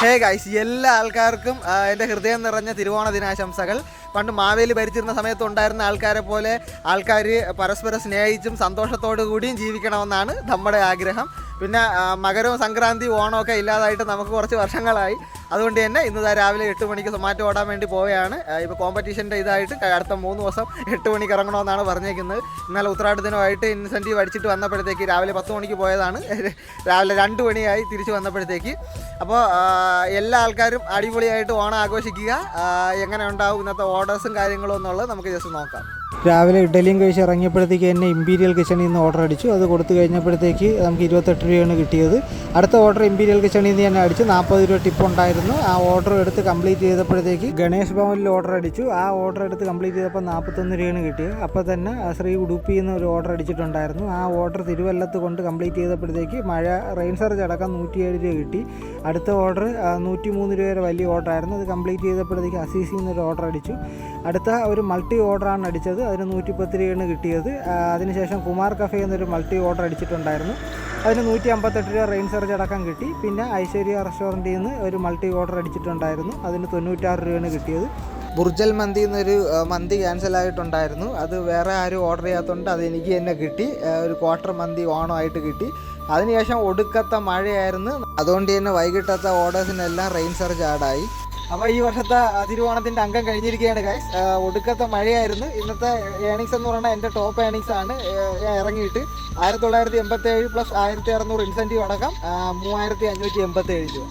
Hey guys, എല്ലാ ആൾക്കാർക്കും എൻ്റെ ഹൃദയം നിറഞ്ഞ തിരുവോണ ദിനാശംസകൾ. പണ്ട് മാവേലി ഭരിച്ചിരുന്ന സമയത്ത് ഉണ്ടായിരുന്ന ആൾക്കാരെ പോലെ ആൾക്കാർ പരസ്പരം സ്നേഹിച്ചും സന്തോഷത്തോടു കൂടിയും ജീവിക്കണമെന്നാണ് നമ്മുടെ ആഗ്രഹം. പിന്നെ മകരവും സംക്രാന്തി ഓണമൊക്കെ ഇല്ലാതായിട്ട് നമുക്ക് കുറച്ച് വർഷങ്ങളായി. അതുകൊണ്ട് തന്നെ ഇന്ന് രാവിലെ 8 മണിക്ക് സൊമാറ്റോ ഓടാൻ വേണ്ടി പോവുകയാണ്. ഇപ്പോൾ കോമ്പറ്റീഷൻ്റെ ഇതായിട്ട് അടുത്ത 3 ദിവസം 8 മണിക്ക് ഇറങ്ങണമെന്നാണ് പറഞ്ഞേക്കുന്നത്. ഇന്നലെ ഉത്രാട ദിനമായിട്ട് ഇൻസെൻറ്റീവ് അടിച്ചിട്ട് വന്നപ്പോഴത്തേക്ക് രാവിലെ 10 മണിക്ക് പോയതാണ്. രാവിലെ 2 മണിയായി തിരിച്ച് വന്നപ്പോഴത്തേക്ക്. അപ്പോൾ എല്ലാ ആൾക്കാരും അടിപൊളിയായിട്ട് ഓണം ആഘോഷിക്കുക. എങ്ങനെ ഉണ്ടാവും ഇന്നത്തെ ഓർഡേഴ്സും കാര്യങ്ങളും എന്നുള്ളത് നമുക്ക് ജസ്റ്റ് നോക്കാം. രാവിലെ ഇഡലിയും കഴിച്ച് ഇറങ്ങിയപ്പോഴത്തേക്ക് തന്നെ ഇമ്പീരിയൽ കിച്ചണിൽ നിന്ന് ഓർഡർ അടിച്ചു. അത് കൊടുത്തു കഴിഞ്ഞപ്പോഴത്തേക്ക് നമുക്ക് 28 രൂപയാണ് കിട്ടിയത്. അടുത്ത ഓർഡർ ഇമ്പീരിയൽ കിച്ചണിൽ നിന്ന് തന്നെ അടിച്ച് 40 രൂപ ടിപ്പ് ഉണ്ടായിരുന്നു. ആ ഓർഡർ എടുത്ത് കംപ്ലീറ്റ് ചെയ്തപ്പോഴത്തേക്ക് ഗണേഷ് ഭവനിൽ ഓർഡർ അടിച്ചു. ആ ഓർഡർ എടുത്ത് കംപ്ലീറ്റ് ചെയ്തപ്പോൾ 41 രൂപയാണ് കിട്ടിയത്. അപ്പോൾ തന്നെ ശ്രീ ഉടുപ്പിയിൽ നിന്ന് ഒരു ഓർഡർ അടിച്ചിട്ടുണ്ടായിരുന്നു. ആ ഓർഡർ തിരുവല്ലത്ത് കൊണ്ട് കംപ്ലീറ്റ് ചെയ്തപ്പോഴത്തേക്ക് റെയിൻ സർജ് അടക്കം 107 രൂപ കിട്ടി. അടുത്ത ഓർഡർ 103 രൂപ വരെ വലിയ ഓർഡർ ആയിരുന്നു. അത് കംപ്ലീറ്റ് ചെയ്തപ്പോഴത്തേക്ക് അസീസിൽ നിന്നൊരു ഓർഡർ അടിച്ചു. അടുത്ത ഒരു മൾട്ടി ഓർഡറാണ് അടിച്ചത്. അതിന് 110 രൂപയാണ് കിട്ടിയത്. അതിനുശേഷം കുമാർ കഫേ എന്നൊരു മൾട്ടി ഓർഡർ അടിച്ചിട്ടുണ്ടായിരുന്നു. അതിന് 158 രൂപ റെയിൻ സർജ് അടക്കം കിട്ടി. പിന്നെ ഐശ്വര്യ റെസ്റ്റോറൻറ്റിൽ നിന്ന് ഒരു മൾട്ടി ഓർഡർ അടിച്ചിട്ടുണ്ടായിരുന്നു. അതിന് 96 രൂപയാണ് കിട്ടിയത്. ബുർജൽ മന്തി എന്നൊരു മന്തി ക്യാൻസലായിട്ടുണ്ടായിരുന്നു. അത് വേറെ ആരും ഓർഡർ ചെയ്യാത്തതുകൊണ്ട് അത് എനിക്ക് തന്നെ കിട്ടി. ഒരു ക്വാർട്ടർ മന്തി ഓണമായിട്ട് കിട്ടി. അതിനുശേഷം ഒടുക്കത്തെ മഴയായിരുന്നു. അതുകൊണ്ട് തന്നെ വൈകിട്ടത്തെ ഓർഡേഴ്സിനെല്ലാം റെയിൻ സർജ് ആഡായി. അപ്പോൾ ഈ വർഷത്തെ തിരുവോണത്തിൻ്റെ അംഗം കഴിഞ്ഞിരിക്കുകയാണ് ഗൈസ്. ഒടുക്കത്തെ മഴയായിരുന്നു. ഇന്നത്തെ ഏണിങ്സ് എന്ന് പറഞ്ഞാൽ എൻ്റെ ടോപ്പ് ഏണിങ്സ് ആണ്. ഇറങ്ങിയിട്ട് 1987 പ്ലസ് 1600 ഇൻസെൻറ്റീവ് അടക്കം 3587 രൂപ.